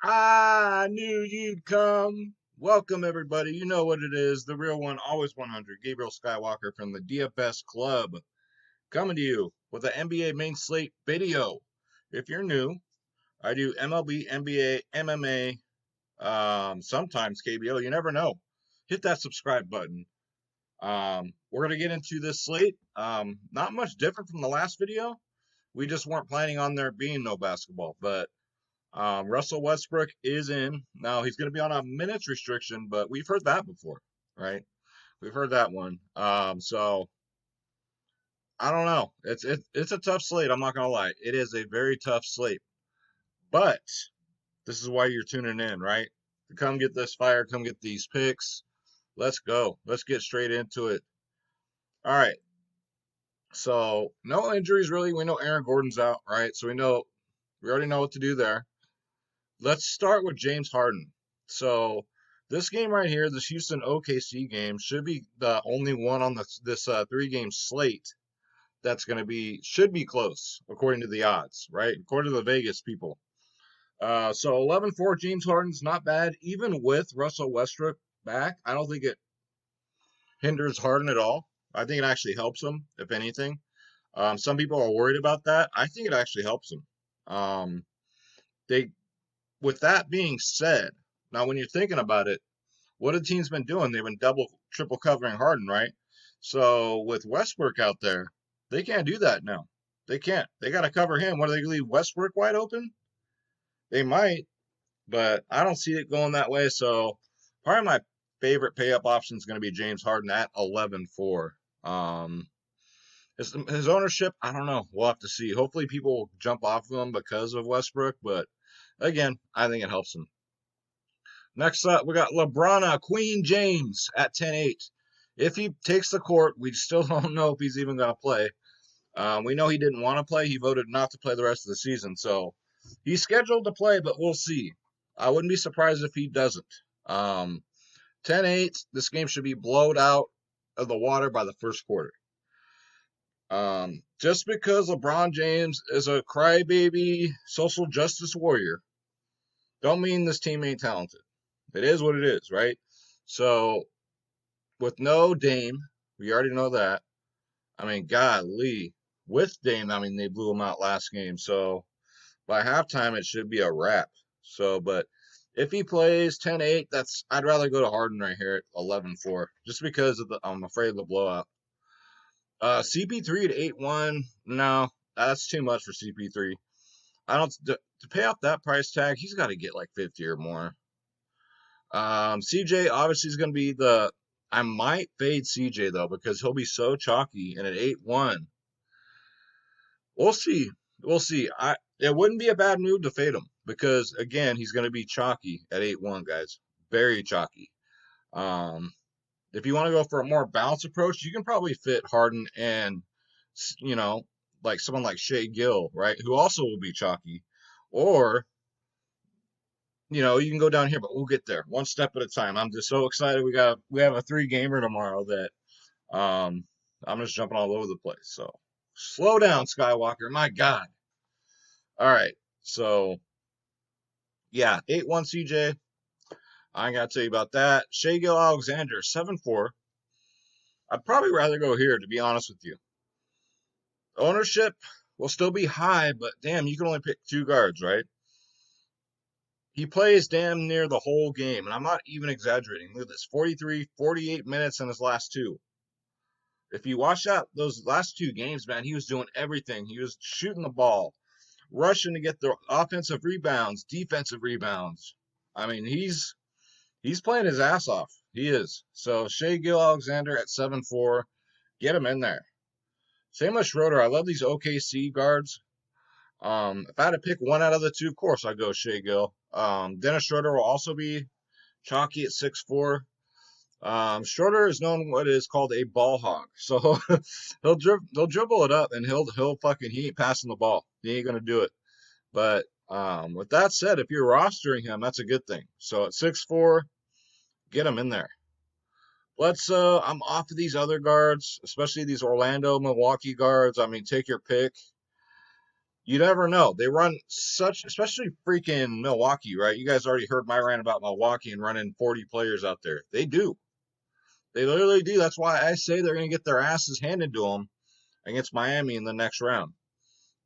I knew you'd come. Welcome, everybody. You know what it is. The real one, always 100. Gabriel Skywalker from the DFS Club coming to you with an NBA main slate video. If you're new, I do MLB, NBA, MMA, sometimes KBO. You never know. Hit that subscribe button. We're going to get into this slate. Not much different from the last video. We just weren't planning on there being no basketball, but Russell Westbrook is in. Now he's going to be on a minutes restriction, but we've heard that before, right? We've heard that one. So I don't know. It's a tough slate. I'm not going to lie. It is a very tough slate. But this is why you're tuning in, right? Come get this fire. Come get these picks. Let's go. Let's get straight into it. All right. So no injuries really. We know Aaron Gordon's out, right? So we already know what to do there. Let's start with James Harden. So this game right here, this Houston OKC game, should be the only one on this three-game slate that's going to should be close according to the odds, right? According to the Vegas people. So 11-4 James Harden's not bad, even with Russell Westbrook back. I don't think it hinders Harden at all. I think it actually helps him, if anything. Some people are worried about that. I think it actually helps him. They With that being said, now when you're thinking about it, what have teams been doing? They've been double, triple covering Harden, right? So with Westbrook out there, they can't do that now. They can't. They got to cover him. What, are they going to leave Westbrook wide open? They might, but I don't see it going that way. So probably my favorite pay up option is going to be James Harden at 11-4. His ownership, I don't know. We'll have to see. Hopefully people will jump off of him because of Westbrook, but again, I think it helps him. Next up, we got LeBron Queen James at 10-8. If he takes the court, we still don't know if he's even going to play. We know he didn't want to play. He voted not to play the rest of the season. So he's scheduled to play, but we'll see. I wouldn't be surprised if he doesn't. 10-8, this game should be blown out of the water by the first quarter. Just because LeBron James is a crybaby social justice warrior, don't mean this team ain't talented. It is what it is, right? So with no Dame, we already know that. I mean, golly, with Dame, I mean they blew him out last game. So by halftime, it should be a wrap. So, but if he plays 10-8, I'd rather go to Harden right here at 11-4, just because I'm afraid of the blowout. CP3 at 8-1, no, that's too much for CP3. I don't to pay off that price tag. He's got to get like 50 or more. CJ obviously is going to be I might fade CJ though because he'll be so chalky, and at 8-1, we'll see. We'll see. It wouldn't be a bad move to fade him because again he's going to be chalky at 8-1, guys. Very chalky. If you want to go for a more balanced approach, you can probably fit Harden and like someone like Shea Gill, right, who also will be chalky, or you can go down here, but we'll get there one step at a time. I'm just so excited. We have a 3-gamer tomorrow that I'm just jumping all over the place. So slow down, Skywalker. My God. All right. So yeah, 8-1 CJ. I ain't gotta tell you about that. Shea Gill Alexander, 7-4. I'd probably rather go here, to be honest with you. Ownership will still be high, but damn, you can only pick 2 guards, right? He plays damn near the whole game, and I'm not even exaggerating. Look at this, 43, 48 minutes in his last 2. If you watch out those last 2 games, man, he was doing everything. He was shooting the ball, rushing to get the offensive rebounds, defensive rebounds. I mean, he's playing his ass off. He is. So Shea Gill Alexander at 7-4, get him in there. Same with Schroeder. I love these OKC guards. If I had to pick one out of the 2, of course I'd go Shea Gill. Dennis Schroeder will also be chalky at 6-4. Schroeder is known what is called a ball hog. So he'll dribble it up and he ain't passing the ball. He ain't gonna do it. But with that said, if you're rostering him, that's a good thing. So at 6-4, get him in there. I'm off of these other guards, especially these Orlando, Milwaukee guards. I mean, take your pick. You never know. They run such, especially freaking Milwaukee, right? You guys already heard my rant about Milwaukee and running 40 players out there. They do. They literally do. That's why I say they're going to get their asses handed to them against Miami in the next round,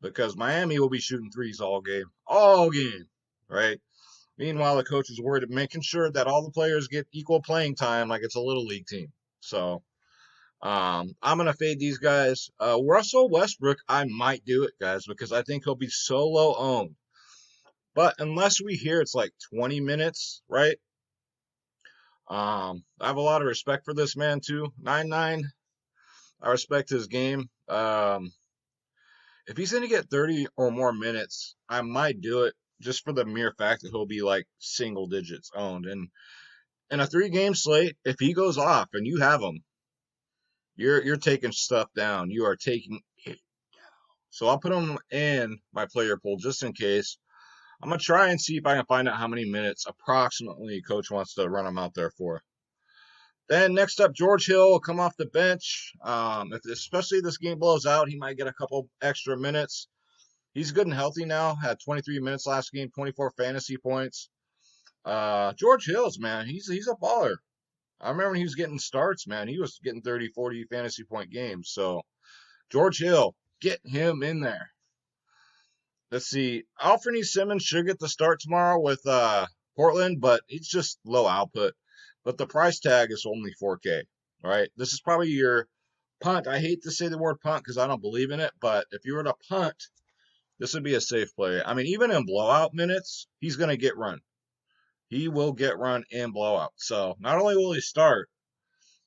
because Miami will be shooting threes all game, right? Meanwhile, the coach is worried of making sure that all the players get equal playing time like it's a little league team. So I'm going to fade these guys. Russell Westbrook, I might do it, guys, because I think he'll be so low owned. But unless we hear it's like 20 minutes, right? I have a lot of respect for this man, too. 9-9. I respect his game. If he's going to get 30 or more minutes, I might do it just for the mere fact that he'll be like single digits owned. And in a 3-game slate, if he goes off and you have him, you're taking stuff down. You are taking it down. So I'll put him in my player pool just in case. I'm going to try and see if I can find out how many minutes approximately coach wants to run him out there for. Then next up, George Hill will come off the bench. Especially if this game blows out, he might get a couple extra minutes. He's good and healthy now. Had 23 minutes last game, 24 fantasy points. George Hills, man, he's a baller. I remember when he was getting starts, man. He was getting 30, 40 fantasy point games. So George Hill, get him in there. Let's see. Alfred Simmons should get the start tomorrow with Portland, but it's just low output. But the price tag is only 4K, right? This is probably your punt. I hate to say the word punt because I don't believe in it, but if you were to punt, this would be a safe play. I mean, even in blowout minutes, he's going to get run. He will get run in blowout. So not only will he start,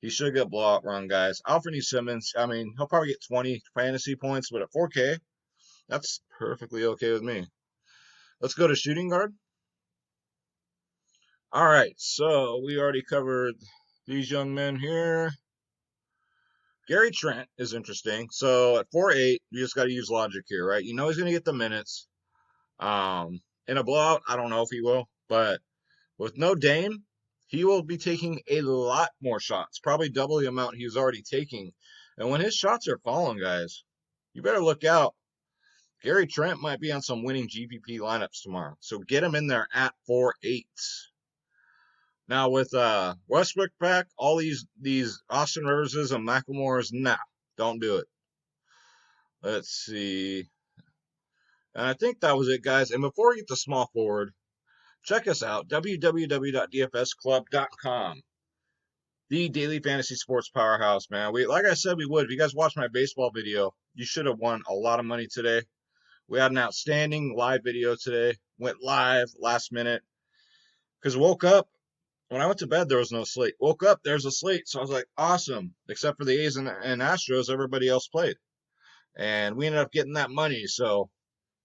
he should get blowout run, guys. Alfred Simmons, I mean, he'll probably get 20 fantasy points, but at 4K, that's perfectly okay with me. Let's go to shooting guard. All right, so we already covered these young men here. Gary Trent is interesting. So at 4'8", you just got to use logic here, right? You know he's going to get the minutes. In a blowout, I don't know if he will, but with no Dame, he will be taking a lot more shots, probably double the amount he was already taking. And when his shots are falling, guys, you better look out. Gary Trent might be on some winning GPP lineups tomorrow. So get him in there at 4'8". Now with Westbrook back, all these Austin Riverses and McLemores, nah, don't do it. Let's see. And I think that was it, guys. And before we get to small forward, check us out, www.dfsclub.com. The daily fantasy sports powerhouse, man. Like I said, we would. If you guys watched my baseball video, you should have won a lot of money today. We had an outstanding live video today. Went live last minute. Because woke up, when I went to bed, there was no slate. Woke up, there's a slate. So I was like, awesome. Except for the A's and Astros, everybody else played. And we ended up getting that money. So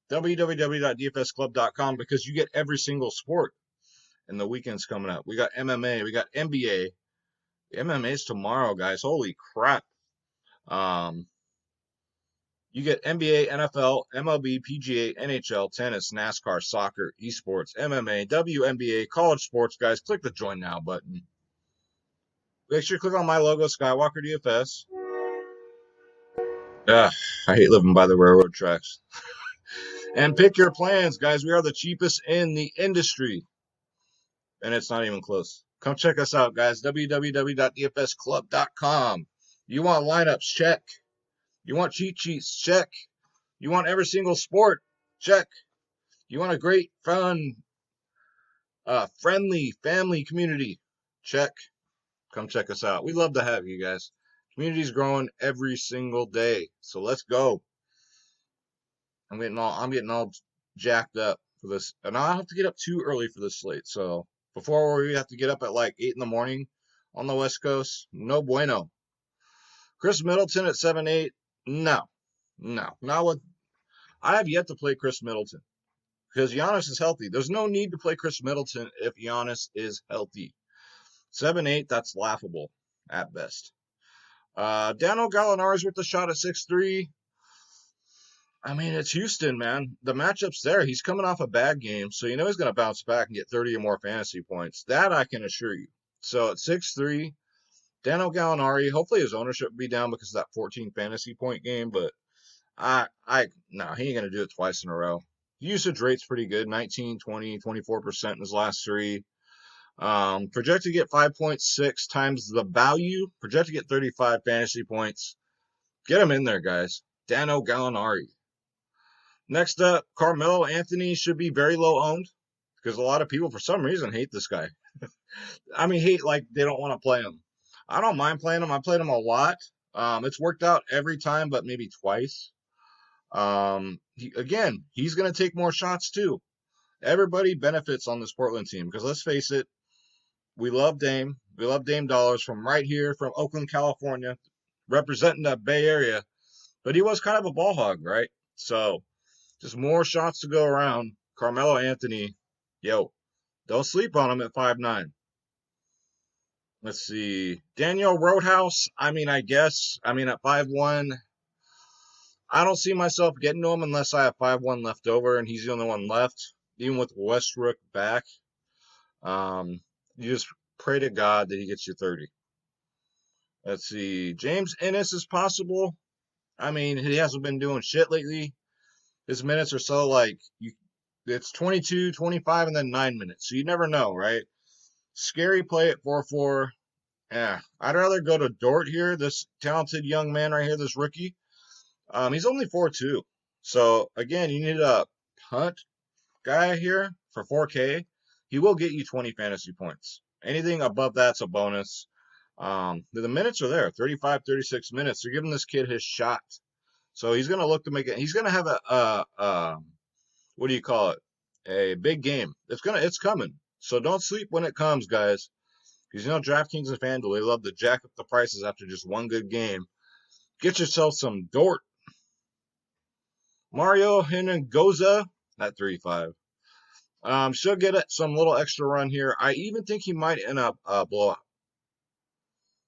www.dfsclub.com, because you get every single sport. And the weekend's coming up. We got MMA. We got NBA. MMA's tomorrow, guys. Holy crap. You get NBA, NFL, MLB, PGA, NHL, tennis, NASCAR, soccer, esports, MMA, WNBA, college sports, guys. Click the join now button. Make sure you click on my logo, Skywalker DFS. I hate living by the railroad tracks. And pick your plans, guys. We are the cheapest in the industry. And it's not even close. Come check us out, guys. www.dfsclub.com. You want lineups? Check. You want cheat sheets? Check. You want every single sport? Check. You want a great, fun, friendly family community? Check. Come check us out. We love to have you guys. Community's growing every single day. So let's go. I'm getting all jacked up for this. And I have to get up too early for this slate. So before we have to get up at like 8 in the morning on the West Coast, no bueno. Chris Middleton at 7'8". No. Not with. I have yet to play Chris Middleton because Giannis is healthy. There's no need to play Chris Middleton if Giannis is healthy. 7'8", that's laughable at best. Daniel Gallinari's with the shot at 6'3". I mean, it's Houston, man. The matchup's there. He's coming off a bad game, so you know he's going to bounce back and get 30 or more fantasy points. That I can assure you. So at 6'3", Daniel Gallinari, hopefully his ownership will be down because of that 14 fantasy point game, but No, he ain't gonna do it twice in a row. Usage rate's pretty good, 19, 20, 24% in his last three. Projected to get 5.6 times the value. Projected to get 35 fantasy points. Get him in there, guys. Dano Gallinari. Next up, Carmelo Anthony should be very low owned because a lot of people, for some reason, hate this guy. I mean, hate like they don't want to play him. I don't mind playing him. I played him a lot. It's worked out every time, but maybe twice. He's going to take more shots too. Everybody benefits on this Portland team because let's face it, we love Dame. We love Dame Dollars from right here, from Oakland, California, representing the Bay Area. But he was kind of a ball hog, right? So just more shots to go around. Carmelo Anthony, yo, don't sleep on him at 5'9". Let's see. Daniel Roadhouse, at 5'1", I don't see myself getting to him unless I have 5'1" left over, and he's the only one left. Even with Westbrook back, you just pray to God that he gets you 30. Let's see. James Ennis is possible. He hasn't been doing shit lately. His minutes are so it's 22, 25, and then 9 minutes. So you never know, right? Scary play at 4-4. Yeah, I'd rather go to Dort here, this talented young man right here, this rookie. He's only 4-2. So, again, you need a punt guy here for 4K. He will get you 20 fantasy points. Anything above that's a bonus. The minutes are there, 35, 36 minutes. They're giving this kid his shot. So he's going to look to make it. He's going to have what do you call it? A big game. It's coming. So don't sleep when it comes, guys. Because DraftKings and FanDuel, they love to jack up the prices after just one good game. Get yourself some Dort. Mario Hinogoza at 3.5. Should get some little extra run here. I even think he might end up blowout.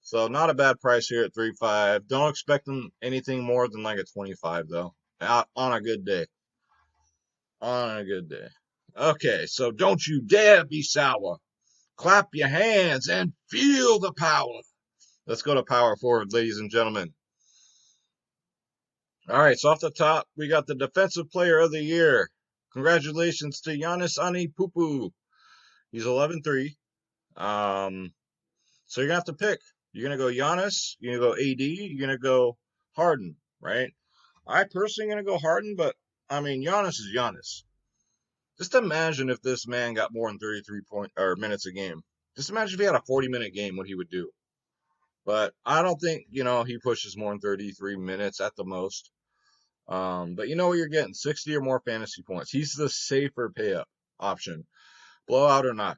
So not a bad price here at 3.5. Don't expect him anything more than like a 25 though. On a good day. On a good day. Okay, so don't you dare be sour. Clap your hands and feel the power. Let's go to power forward, ladies and gentlemen. All right, so off the top, we got the Defensive Player of the Year. Congratulations to Giannis Antetokounmpo. He's 11-3. So you're going to have to pick. You're going to go Giannis, you're going to go AD, you're going to go Harden, right? I personally going to go Harden, but, Giannis is Giannis. Just imagine if this man got more than 33 minutes a game. Just imagine if he had a 40-minute game, what he would do. But I don't think, he pushes more than 33 minutes at the most. But you know what you're getting, 60 or more fantasy points. He's the safer pay up option. Blowout or not,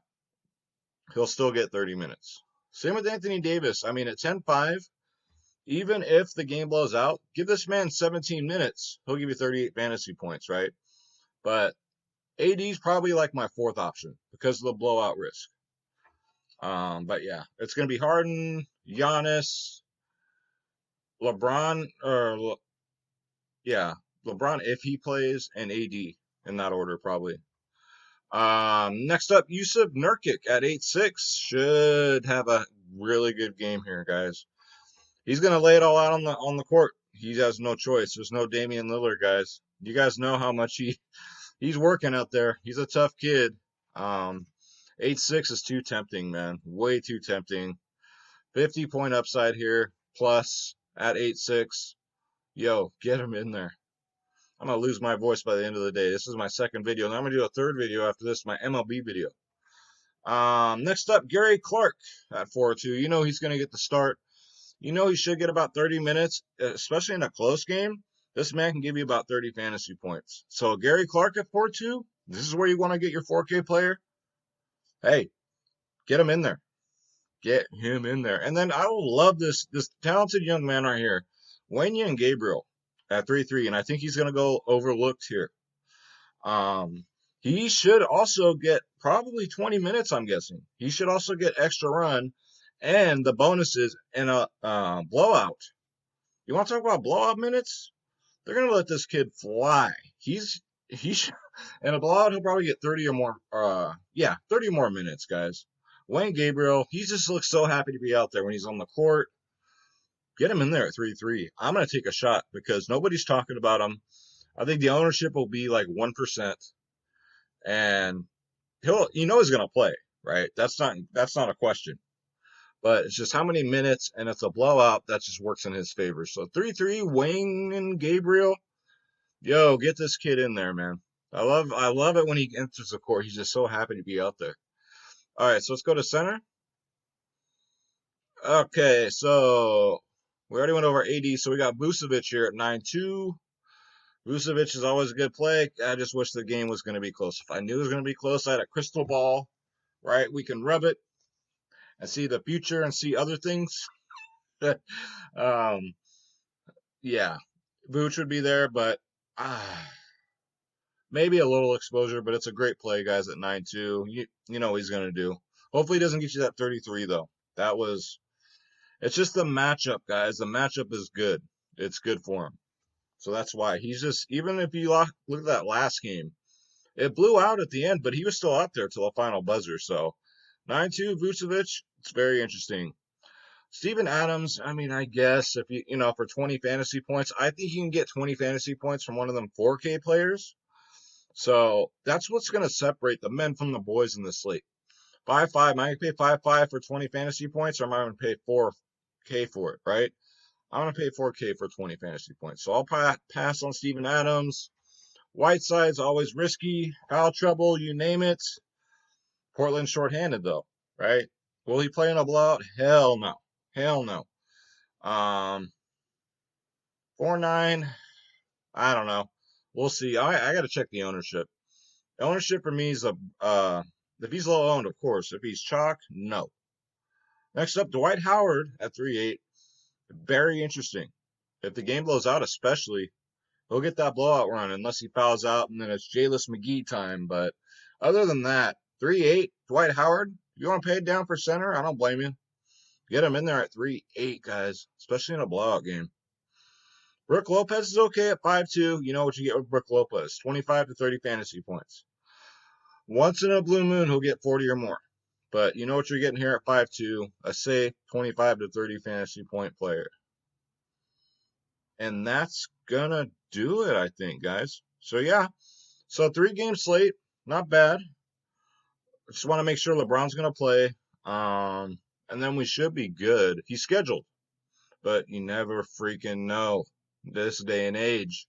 he'll still get 30 minutes. Same with Anthony Davis. At 10-5, even if the game blows out, give this man 17 minutes. He'll give you 38 fantasy points, right? But AD's probably like my fourth option because of the blowout risk. But yeah, it's going to be Harden, Giannis, LeBron if he plays, and AD in that order probably. Next up, Yusuf Nurkic at 8'6", should have a really good game here, guys. He's gonna lay it all out on the court. He has no choice. There's no Damian Lillard, guys. You guys know how much he's working out there. He's a tough kid. 8'6" is too tempting, man. Way too tempting. 50-point upside here, plus at 8'6". Yo, get him in there. I'm going to lose my voice by the end of the day. This is my second video, and I'm going to do a third video after this, my MLB video. Next up, Gary Clark at 4-2. He's going to get the start. He should get about 30 minutes, especially in a close game. This man can give you about 30 fantasy points. So Gary Clark at 4-2, this is where you want to get your 4K player. Hey, get him in there. Get him in there. And then I will love this talented young man right here, Wenyen Gabriel at 3-3, and I think he's going to go overlooked here. He should also get probably 20 minutes, I'm guessing. He should also get extra run and the bonuses in a blowout. You want to talk about blowout minutes? They're going to let this kid fly. He should, in a blowout, he'll probably get 30 or more. 30 more minutes, guys. Wayne Gabriel, he just looks so happy to be out there when he's on the court. Get him in there at 3-3. I'm going to take a shot because nobody's talking about him. I think the ownership will be like 1%, and he's going to play, right? That's not a question. But it's just how many minutes, and it's a blowout that just works in his favor. So 3-3, Wayne and Gabriel. Yo, get this kid in there, man. I love it when he enters the court. He's just so happy to be out there. All right, so let's go to center. Okay, so we already went over AD, so we got Vucevic here at 9-2. Vucevic is always a good play. I just wish the game was going to be close. If I knew it was going to be close, I had a crystal ball, right? We can rub it and see the future and see other things. um, yeah, Vooch would be there, but maybe a little exposure, but it's a great play, guys, at 9-2. You know what he's going to do. Hopefully he doesn't get you that 33, though. It's just the matchup, guys. The matchup is good. It's good for him. So that's why he's just, even if you look at that last game, it blew out at the end, but he was still out there till the final buzzer. So 9-2, Vucevic, it's very interesting. Steven Adams, I mean, I guess if for 20 fantasy points, I think you can get 20 fantasy points from one of them 4K players. So that's what's going to separate the men from the boys in this slate. 5-5, am I going to pay 5-5 for 20 fantasy points, or am I going to pay 4K for it, right? I'm going to pay 4K for 20 fantasy points. So I'll pass on Steven Adams. Whiteside's always risky. Foul trouble, you name it. Portland's shorthanded, though, right? Will he play in a blowout? Hell no. Hell no. 4-9, I don't know. We'll see. I got to check the ownership. Ownership for me is if he's low owned, of course. If he's chalk, no. Next up, Dwight Howard at 3-8. Very interesting. If the game blows out, especially, he'll get that blowout run unless he fouls out, and then it's Jayless McGee time. But other than that, 3-8, Dwight Howard, you want to pay it down for center? I don't blame you. Get him in there at 3-8, guys, especially in a blowout game. Brook Lopez is okay at 5-2. You know what you get with Brook Lopez, 25 to 30 fantasy points. Once in a blue moon, he'll get 40 or more. But you know what you're getting here at 5-2, a safe 25 to 30 fantasy point player. And that's going to do it, I think, guys. So, yeah. So, 3-game slate. Not bad. Just want to make sure LeBron's going to play. And then we should be good. He's scheduled. But you never freaking know this day and age.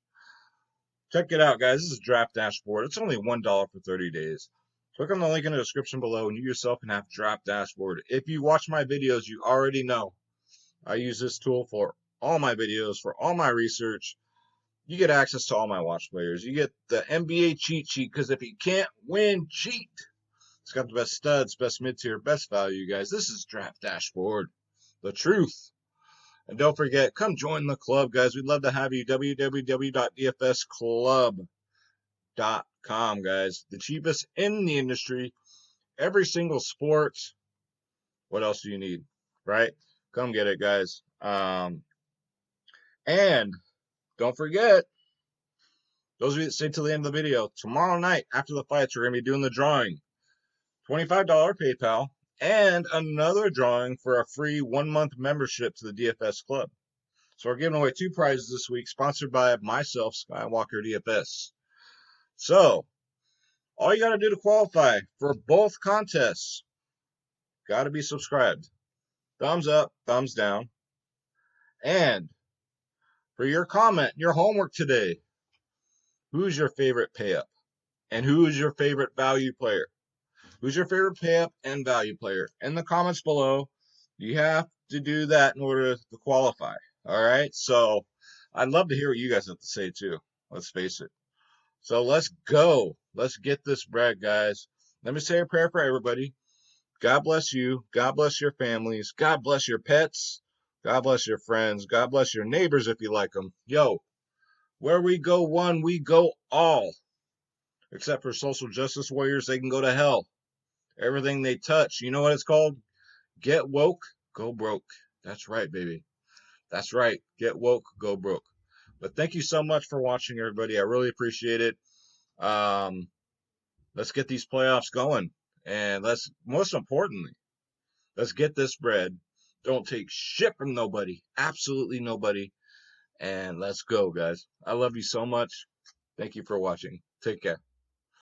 Check it out, guys. This is Draft Dashboard. It's only $1 for 30 days. Click on the link in the description below, and you yourself can have Draft Dashboard. If you watch my videos, you already know I use this tool for all my videos, for all my research. You get access to all my watch players. You get the NBA cheat sheet, because if you can't win, cheat. It's got the best studs, best mid-tier, best value, guys. This is Draft Dashboard, the truth. And don't forget, come join the club, guys. We'd love to have you. www.dfsclub.com, guys. The cheapest in the industry. Every single sport. What else do you need, right? Come get it, guys. And don't forget, those of you that stay till the end of the video, tomorrow night after the fights, we're going to be doing the drawing. $25 PayPal. And another drawing for a free 1-month membership to the DFS Club. So we're giving away 2 prizes this week, sponsored by myself, Skywalker DFS. So, all you got to do to qualify for both contests, got to be subscribed. Thumbs up, thumbs down. And for your comment, your homework today, who's your favorite pay-up? And who's your favorite value player? Who's your favorite pay-up and value player? In the comments below, you have to do that in order to qualify. All right? So I'd love to hear what you guys have to say, too. Let's face it. So let's go. Let's get this bread, guys. Let me say a prayer for everybody. God bless you. God bless your families. God bless your pets. God bless your friends. God bless your neighbors if you like them. Yo, where we go one, we go all. Except for social justice warriors, they can go to hell. Everything they touch, you know what it's called? Get woke, go broke. That's right, baby. That's right. Get woke, go broke. But thank you so much for watching, everybody. I really appreciate it. Let's get these playoffs going. And most importantly, let's get this bread. Don't take shit from nobody. Absolutely nobody. And let's go, guys. I love you so much. Thank you for watching. Take care.